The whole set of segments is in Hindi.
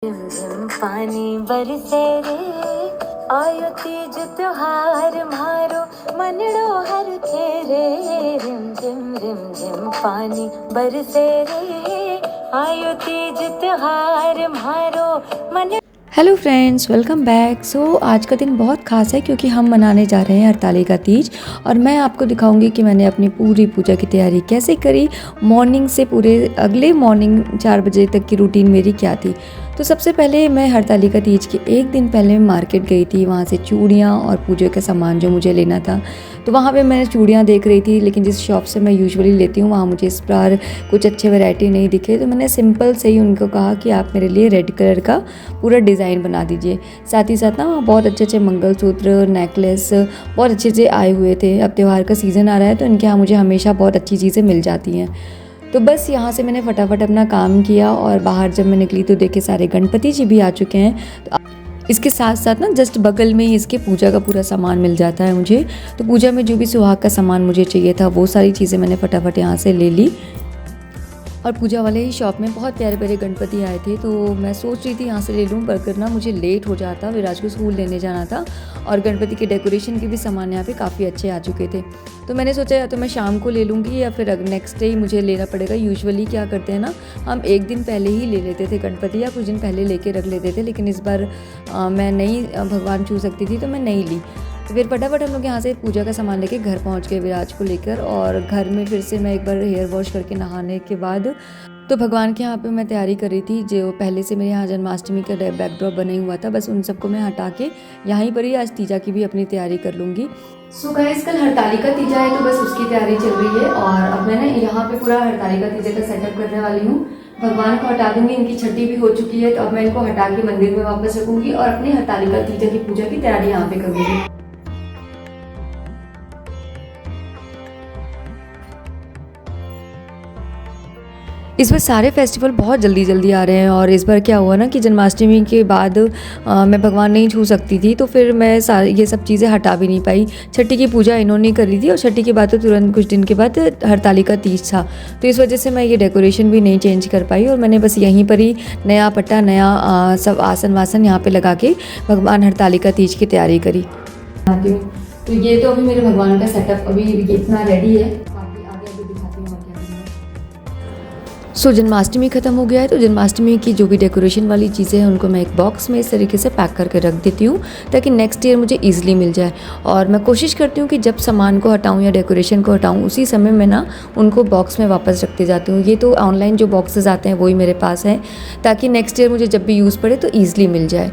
झिम पानी बरसे रे आयो तीज त्योहार म्हारो मनड़ो हर रे रिम झिम पानी बरसे रे आयो तीज त्योहार म्हारो मन। Hello friends, welcome back. So आज का दिन बहुत ख़ास है क्योंकि हम मनाने जा रहे हैं हरतालिका तीज और मैं आपको दिखाऊंगी कि मैंने अपनी पूरी पूजा की तैयारी कैसे करी। मॉर्निंग से पूरे अगले मॉर्निंग 4 बजे तक की रूटीन मेरी क्या थी। तो सबसे पहले मैं हरतालिका तीज के एक दिन पहले मार्केट गई थी, वहाँ से चूड़ियाँ और पूजा का सामान जो मुझे लेना था। तो वहाँ पे मैं चूड़ियाँ देख रही थी, लेकिन जिस शॉप से मैं यूजुअली लेती हूँ वहाँ मुझे इस बार कुछ अच्छे वैरायटी नहीं दिखे। तो मैंने सिंपल से ही उनको कहा कि आप मेरे लिए रेड कलर का पूरा डिज़ाइन बना दीजिए। साथ ही साथ ना वहाँ बहुत अच्छे अच्छे मंगलसूत्र, नेकलेस बहुत अच्छे से आए हुए थे। अब त्यौहार का सीज़न आ रहा है तो इनके यहाँ मुझे हमेशा बहुत अच्छी चीज़ें मिल जाती हैं। तो बस यहाँ से मैंने फटाफट अपना काम किया और बाहर जब मैं निकली तो देखे सारे गणपति जी भी आ चुके हैं। तो इसके साथ साथ ना जस्ट बगल में ही इसके पूजा का पूरा सामान मिल जाता है मुझे। तो पूजा में जो भी सुहाग का सामान मुझे चाहिए था वो सारी चीज़ें मैंने फटाफट यहाँ से ले ली। और पूजा वाले ही शॉप में बहुत प्यारे प्यारे गणपति आए थे, तो मैं सोच रही थी यहाँ से ले लूँ, पर ना मुझे लेट हो जाता, विराज को स्कूल लेने जाना था और गणपति के डेकोरेशन के भी सामान यहाँ पे काफ़ी अच्छे आ चुके थे। तो मैंने सोचा या तो मैं शाम को ले लूँगी या फिर नेक्स्ट डे ही मुझे लेना पड़ेगा। यूजुअली क्या करते हैं ना, हम एक दिन पहले ही ले लेते थे गणपति या कुछ दिन पहले लेके रख लेते थे, लेकिन इस बार मैं नहीं भगवान छू सकती थी तो मैं नहीं ली। तो फिर फटाफट हम लोग यहाँ से पूजा का सामान लेके घर पहुँच गए विराज को लेकर। और घर में फिर से मैं एक बार हेयर वॉश करके नहाने के बाद तो भगवान के यहाँ पे मैं तैयारी कर रही थी। जो पहले से मेरे यहाँ जन्माष्टमी का बैकड्रॉप बना हुआ था, बस उन सबको मैं हटा के यहीं पर ही आज तीजा की भी अपनी तैयारी कर लूँगी। सो गाइस, कल हरतालिका तीजा है तो बस उसकी तैयारी चल रही है और अब मैं यहाँ पे पूरा हरतालिका तीजा का सेटअप करने वाली हूँ। भगवान को हटा दूंगी, इनकी छठी भी हो चुकी है, तो अब मैं इनको हटा के मंदिर में वापस रखूंगी और अपनी हरतालिका तीजा की पूजा की तैयारी यहाँ पे करूंगी। इस बार सारे फेस्टिवल बहुत जल्दी जल्दी आ रहे हैं और इस बार क्या हुआ ना कि जन्माष्टमी के बाद मैं भगवान नहीं छू सकती थी, तो फिर मैं ये सब चीज़ें हटा भी नहीं पाई। छठी की पूजा इन्होंने करी थी और छठी के बाद तो तुरंत कुछ दिन के बाद हरतालिका तीज था, तो इस वजह से मैं ये डेकोरेशन भी नहीं चेंज कर पाई और मैंने बस यहीं पर ही नया पट्टा, नया सब आसन वासन यहाँ पर लगा के भगवान हरतालिका तीज की तैयारी करी। तो ये तो अभी मेरे भगवान का सेटअप अभी इतना रेडी है। सो जन्माष्टमी ख़त्म हो गया है, तो जन्माष्टमी की जो भी डेकोरेशन वाली चीज़ें हैं उनको मैं एक बॉक्स में इस तरीके से पैक करके रख देती हूँ ताकि नेक्स्ट ईयर मुझे ईजिली मिल जाए। और मैं कोशिश करती हूँ कि जब सामान को हटाऊँ या डेकोरेशन को हटाऊँ उसी समय मैं ना उनको बॉक्स में वापस रखते जाती हूँ। ये तो ऑनलाइन जो बॉक्सेस आते हैं वही मेरे पास हैं ताकि नेक्स्ट ईयर मुझे जब भी यूज़ पड़े तो ईजिली मिल जाए।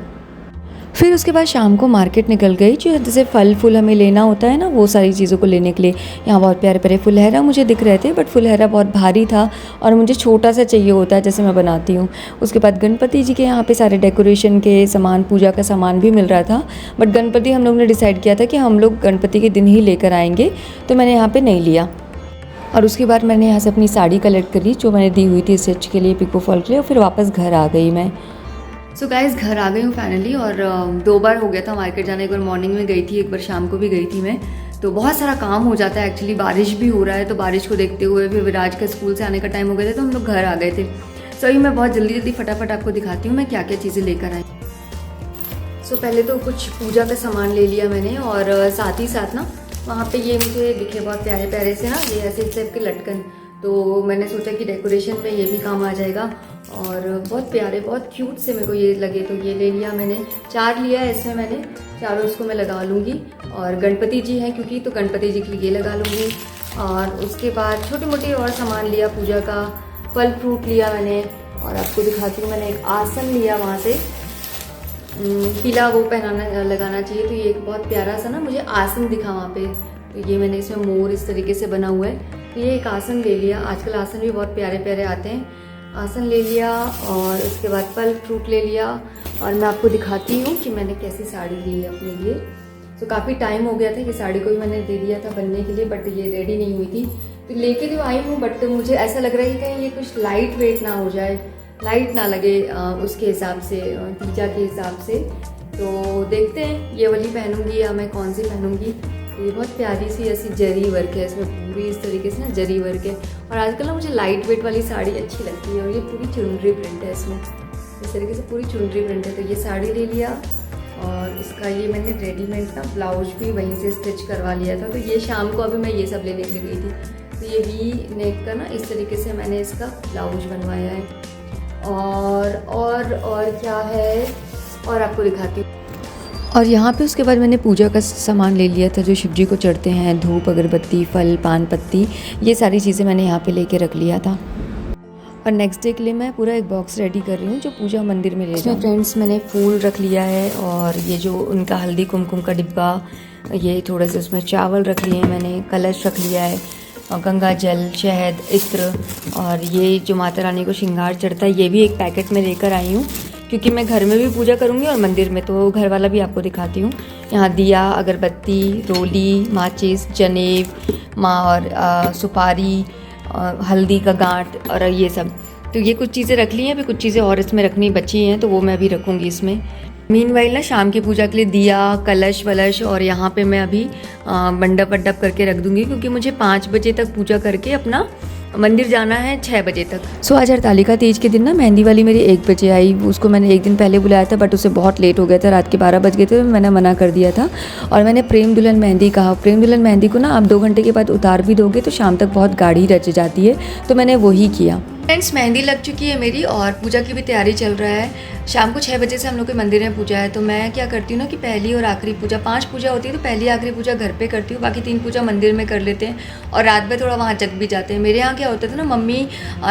फिर उसके बाद शाम को मार्केट निकल गई, जो जैसे फल फूल हमें लेना होता है ना वो सारी चीज़ों को लेने के लिए। यहाँ बहुत प्यारे प्यारे फुलहरा मुझे दिख रहे थे, बट फुलहरा बहुत भारी था और मुझे छोटा सा चाहिए होता है जैसे मैं बनाती हूँ। उसके बाद गणपति जी के यहाँ पे सारे डेकोरेशन के सामान, पूजा का सामान भी मिल रहा था, बट गणपति हम लोग ने डिसाइड किया था कि हम लोग गणपति के दिन ही लेकर आएंगे, तो मैंने यहाँ पर नहीं लिया। और उसके बाद मैंने यहाँ से अपनी साड़ी कलेक्ट करी जो मैंने दी हुई थी स्टिच के लिए, पिको फॉल के लिए, और फिर वापस घर आ गई मैं। सो गाइस, घर आ गई हूँ फाइनली और 2 बार हो गया था मार्केट जाना। एक बार मॉर्निंग में गई थी, एक बार शाम को भी गई थी मैं। तो बहुत सारा काम हो जाता है एक्चुअली, बारिश भी हो रहा है, तो बारिश को देखते हुए फिर विराज का स्कूल से आने का टाइम हो गया था तो हम लोग घर आ गए थे। सो अभी मैं बहुत जल्दी फटाफट आपको दिखाती हूँ मैं क्या क्या चीज़ें लेकर आई। सो पहले तो कुछ पूजा का सामान ले लिया मैंने और साथ ही साथ ना वहाँ पर ये मुझे दिखे बहुत प्यारे प्यारे से ना ये ऐसे टाइप के लटकन, तो मैंने सोचा कि डेकोरेशन में ये भी काम आ जाएगा और बहुत प्यारे बहुत क्यूट से मेरे को ये लगे, तो ये ले लिया मैंने। 4 लिया है इसमें मैंने, चारों इसको मैं लगा लूँगी। और गणपति जी हैं क्योंकि, तो गणपति जी के लिए ये लगा लूँगी। और उसके बाद छोटे मोटे और सामान लिया पूजा का, फल फ्रूट लिया मैंने। और आपको दिखाती हूँ, मैंने एक आसन लिया वहाँ से, पीला वो पहनाना लगाना चाहिए, तो ये एक बहुत प्यारा सा ना मुझे आसन दिखा वहाँ पे, तो ये मैंने इसमें मोर इस तरीके से बना हुआ है, तो ये एक आसन ले लिया। आजकल आसन भी बहुत प्यारे प्यारे आते हैं, आसन ले लिया। और उसके बाद फल फ्रूट ले लिया और मैं आपको दिखाती हूँ कि मैंने कैसी साड़ी ली है अपने लिए। तो काफ़ी टाइम हो गया था कि साड़ी को भी मैंने दे दिया था बनने के लिए, बट ये रेडी नहीं हुई थी, तो लेके तो आई हूँ, बट मुझे ऐसा लग रहा है कि कहीं ये कुछ लाइट वेट ना हो जाए, लाइट ना लगे उसके हिसाब से, तीजा के हिसाब से। तो देखते हैं ये वाली पहनूंगी या मैं कौन सी पहनूंगी। ये बहुत प्यारी सी ऐसी जरी वर्क है इसमें, पूरी इस तरीके से ना जरी वर्क है। और आजकल ना मुझे लाइट वेट वाली साड़ी अच्छी लगती है और ये पूरी चुनरी प्रिंट है इसमें। इस तरीके से पूरी चुनरी प्रिंट है। तो ये साड़ी ले लिया और इसका ये मैंने रेडीमेड ना ब्लाउज भी वहीं से स्टिच करवा लिया था। तो ये शाम को अभी मैं ये सब लेने के लिए गई थी। तो ये वी नेक का ना इस तरीके से मैंने इसका ब्लाउज बनवाया है। और क्या है, और आपको दिखाती हूँ। और यहाँ पे उसके बाद मैंने पूजा का सामान ले लिया था जो शिव जी को चढ़ते हैं, धूप, अगरबत्ती, फल, पान पत्ती, ये सारी चीज़ें मैंने यहाँ पे लेके रख लिया था। और नेक्स्ट डे के लिए मैं पूरा एक बॉक्स रेडी कर रही हूँ जो पूजा मंदिर में ले जाऊँ। इसमें फ्रेंड्स मैंने फूल रख लिया है और ये जो उनका हल्दी कुमकुम का डिब्बा, ये थोड़े से उसमें चावल रख लिए हैं मैंने, कलश रख लिया है और गंगा जल, शहद, इत्र, और ये जो माता रानी को श्रृंगार चढ़ता है ये भी एक पैकेट में लेकर आई हूँ क्योंकि मैं घर में भी पूजा करूँगी और मंदिर में, तो घर वाला भी आपको दिखाती हूँ। यहाँ दिया, अगरबत्ती, रोली, माचिस, जनेब, माँ और सुपारी और हल्दी का गांठ और ये सब। तो ये कुछ चीज़ें रख ली हैं, अभी कुछ चीज़ें और इसमें रखनी बची हैं तो वो मैं अभी रखूँगी इसमें। मीनवाइल ना शाम की पूजा के लिए दिया, कलश वलश और यहाँ पे मैं अभी मंडप वड्डप करके रख दूँगी क्योंकि मुझे 5 बजे तक पूजा करके अपना मंदिर जाना है 6 बजे तक। सो आज हरतालिका तीज के दिन ना मेहंदी वाली मेरी 1 बजे आई। उसको मैंने एक दिन पहले बुलाया था बट उसे बहुत लेट हो गया था, रात के 12 बज गए थे, मैंने मना कर दिया था। और मैंने प्रेम दुल्हन मेहंदी कहा, प्रेम दुल्हन मेहंदी को ना आप 2 घंटे के बाद उतार भी दोगे तो शाम तक बहुत गाढ़ी रच जाती है, तो मैंने वही किया। फ्रेंड्स मेहंदी लग चुकी है मेरी और पूजा की भी तैयारी चल रहा है। शाम को 6 बजे से हम लोग के मंदिर में पूजा है, तो मैं क्या करती हूँ ना कि पहली और आखिरी पूजा, 5 पूजा होती है तो पहली आखिरी पूजा घर पे करती हूँ, बाकी 3 पूजा मंदिर में कर लेते हैं और रात में थोड़ा वहाँ जग भी जाते हैं। मेरे यहाँ क्या होता था ना, मम्मी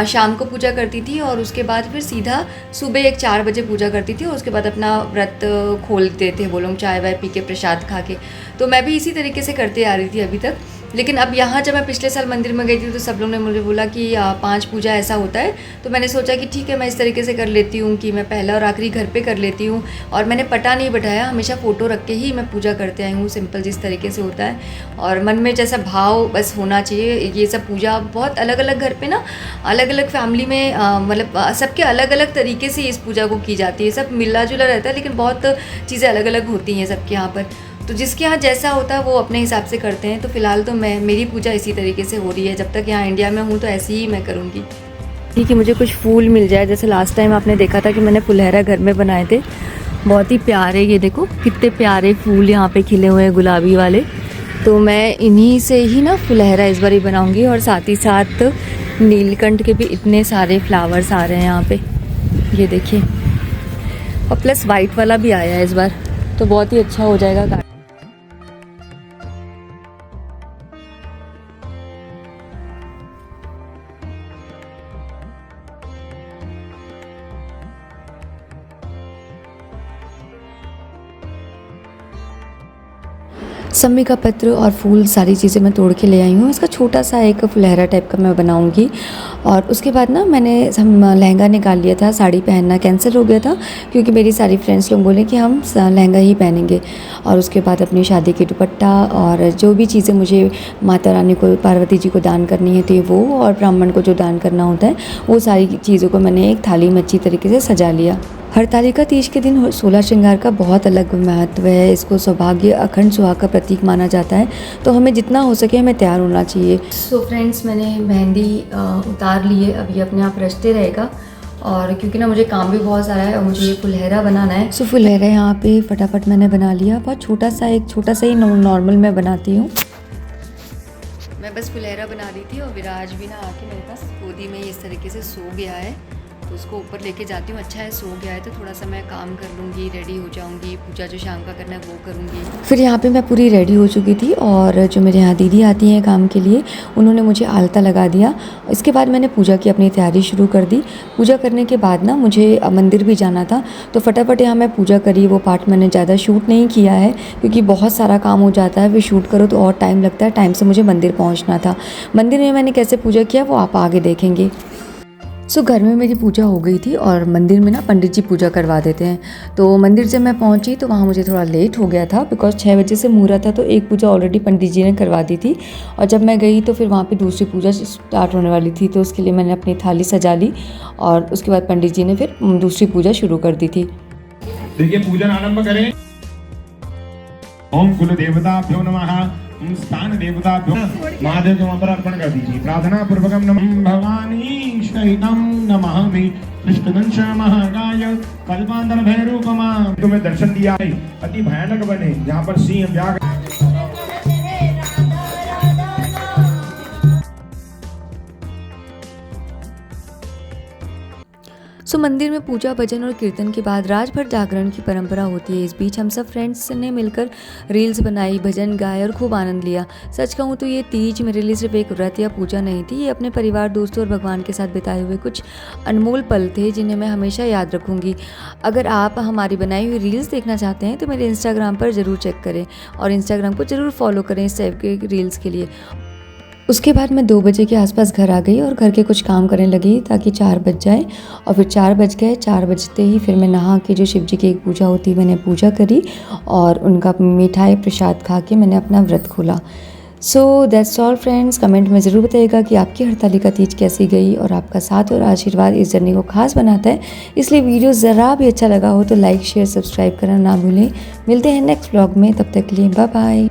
शाम को पूजा करती थी और उसके बाद फिर सीधा सुबह 1-4 बजे पूजा करती थी और उसके बाद अपना व्रत खोलते थे वो लोग, चाय वाय पी के, प्रसाद खा के। तो मैं भी इसी तरीके से करते आ रही थी अभी तक। लेकिन अब यहाँ जब मैं पिछले साल मंदिर में गई थी तो सब लोग ने मुझे बोला कि 5 पूजा ऐसा होता है, तो मैंने सोचा कि ठीक है मैं इस तरीके से कर लेती हूँ कि मैं पहला और आखिरी घर पे कर लेती हूँ। और मैंने पटा नहीं बैठाया, हमेशा फ़ोटो रख के ही मैं पूजा करते आई हूँ, सिंपल जिस तरीके से होता है। और मन में जैसा भाव बस होना चाहिए। ये सब पूजा बहुत अलग अलग घर पर ना, अलग अलग फैमिली में मतलब सबके अलग अलग तरीके से इस पूजा को की जाती है। सब मिला जुला रहता है लेकिन बहुत चीज़ें अलग अलग होती हैं सबके यहाँ पर, तो जिसके यहाँ जैसा होता है वो अपने हिसाब से करते हैं। तो फिलहाल तो मेरी पूजा इसी तरीके से हो रही है, जब तक यहाँ इंडिया में हूँ तो ऐसी ही मैं करूँगी। ठीक है, मुझे कुछ फूल मिल जाए, जैसे लास्ट टाइम आपने देखा था कि मैंने फुलहरा घर में बनाए थे, बहुत ही प्यारे, ये देखो कितने प्यारे फूल यहाँ पे खिले हुए हैं गुलाबी वाले। तो मैं इन्हीं से ही ना फुलहरा इस बार ही बनाऊँगी और साथ ही साथ नीलकंठ के भी इतने सारे फ्लावर्स आ रहे हैं यहाँ पे, ये देखिए, और प्लस वाइट वाला भी आया है इस बार, तो बहुत ही अच्छा हो जाएगा। सम्मी का पत्र और फूल सारी चीज़ें मैं तोड़ के ले आई हूँ। इसका छोटा सा एक फुलहरा टाइप का मैं बनाऊँगी। और उसके बाद ना मैंने लहंगा निकाल लिया था, साड़ी पहनना कैंसिल हो गया था क्योंकि मेरी सारी फ्रेंड्स लोग बोले कि हम लहंगा ही पहनेंगे। और उसके बाद अपनी शादी की दुपट्टा और जो भी चीज़ें मुझे माता रानी को, पार्वती जी को दान करनी है थी वो, और ब्राह्मण को जो दान करना होता है वो सारी चीज़ों को मैंने एक थाली में अच्छी तरीके से सजा लिया। हरतालिका तीज के दिन 16 श्रृंगार का बहुत अलग महत्व है। इसको सौभाग्य, अखंड सुहाग का प्रतीक माना जाता है, तो हमें जितना हो सके हमें तैयार होना चाहिए। सो फ्रेंड्स मैंने मेहंदी उतार ली है, अब ये अपने आप रचते रहेगा। और क्योंकि ना मुझे काम भी बहुत सारा है और मुझे ये फुलहरा बनाना है, सो फुलहरा यहाँ पे फटाफट मैंने बना लिया। बहुत छोटा सा ही नॉर्मल मैं बनाती हूँ। मैं बस फुलहरा बना दी थी और विराज भी ना आके मेरे पास गोदी में इस तरीके से सो गया है, तो उसको ऊपर लेके जाती हूँ। अच्छा है सो गया है तो थोड़ा सा मैं काम कर लूँगी, रेडी हो जाऊँगी, पूजा जो शाम का करना है वो करूँगी। फिर यहाँ पे मैं पूरी रेडी हो चुकी थी और जो मेरे यहाँ दीदी आती हैं काम के लिए, उन्होंने मुझे आलता लगा दिया। इसके बाद मैंने पूजा की अपनी तैयारी शुरू कर दी। पूजा करने के बाद ना मुझे मंदिर भी जाना था, तो फटाफट यहाँ मैं पूजा करी। वो पार्ट मैंने ज़्यादा शूट नहीं किया है क्योंकि बहुत सारा काम हो जाता है, फिर शूट करो तो और टाइम लगता है, टाइम से मुझे मंदिर पहुँचना था। मंदिर में मैंने कैसे पूजा किया वो आप आगे देखेंगे। सो घर में मेरी पूजा हो गई थी और मंदिर में ना पंडित जी पूजा करवा देते हैं। तो मंदिर जब मैं पहुंची तो वहाँ मुझे थोड़ा लेट हो गया था बिकॉज 6 बजे से मुहूर्त था, तो एक पूजा ऑलरेडी पंडित जी ने करवा दी थी। और जब मैं गई तो फिर वहाँ पे दूसरी पूजा स्टार्ट होने वाली थी, तो उसके लिए मैंने अपनी थाली सजा ली और उसके बाद पंडित जी ने फिर दूसरी पूजा शुरू कर दी थी। देखिए पूजन आरंभ करें। ओम कुल देवताभ्यो नमः। स्थान देवता महादेव के मंत्र अर्पण कर दीजिए। प्रार्थना पूर्वकम नमः भवानी शहीदम नमामि कृष्णदंश महाकाय कल्पांतर भैरूपमा। तुम्हें दर्शन दिया है अति भयानक बने जहाँ पर सिंह व्याघ्र। सो मंदिर में पूजा भजन और कीर्तन के बाद रात भर जागरण की परंपरा होती है। इस बीच हम सब फ्रेंड्स ने मिलकर रील्स बनाई, भजन गाए और खूब आनंद लिया। सच कहूँ तो ये तीज मेरे लिए सिर्फ एक व्रत या पूजा नहीं थी, ये अपने परिवार, दोस्तों और भगवान के साथ बिताए हुए कुछ अनमोल पल थे जिन्हें मैं हमेशा याद रखूँगी। अगर आप हमारी बनाई हुई रील्स देखना चाहते हैं तो मेरे इंस्टाग्राम पर ज़रूर चेक करें और इंस्टाग्राम को ज़रूर फॉलो करें इस टाइप के रील्स के लिए। उसके बाद मैं 2 बजे के आसपास घर आ गई और घर के कुछ काम करने लगी ताकि 4 बज जाए। और फिर 4 बज गए। 4 बजते ही फिर मैं नहा के जो शिव जी की एक पूजा होती है मैंने पूजा करी और उनका मिठाई प्रसाद खा के मैंने अपना व्रत खोला। So that's all friends. Comment में ज़रूर बताइएगा कि आपकी हरतालिका तीज कैसी गई और आपका साथ और आशीर्वाद इस जर्नी को खास बनाता है। इसलिए वीडियो ज़रा भी अच्छा लगा हो तो लाइक शेयर सब्सक्राइब करना ना भूलें। मिलते हैं नेक्स्ट व्लॉग में, तब तक के लिए बाय बाय।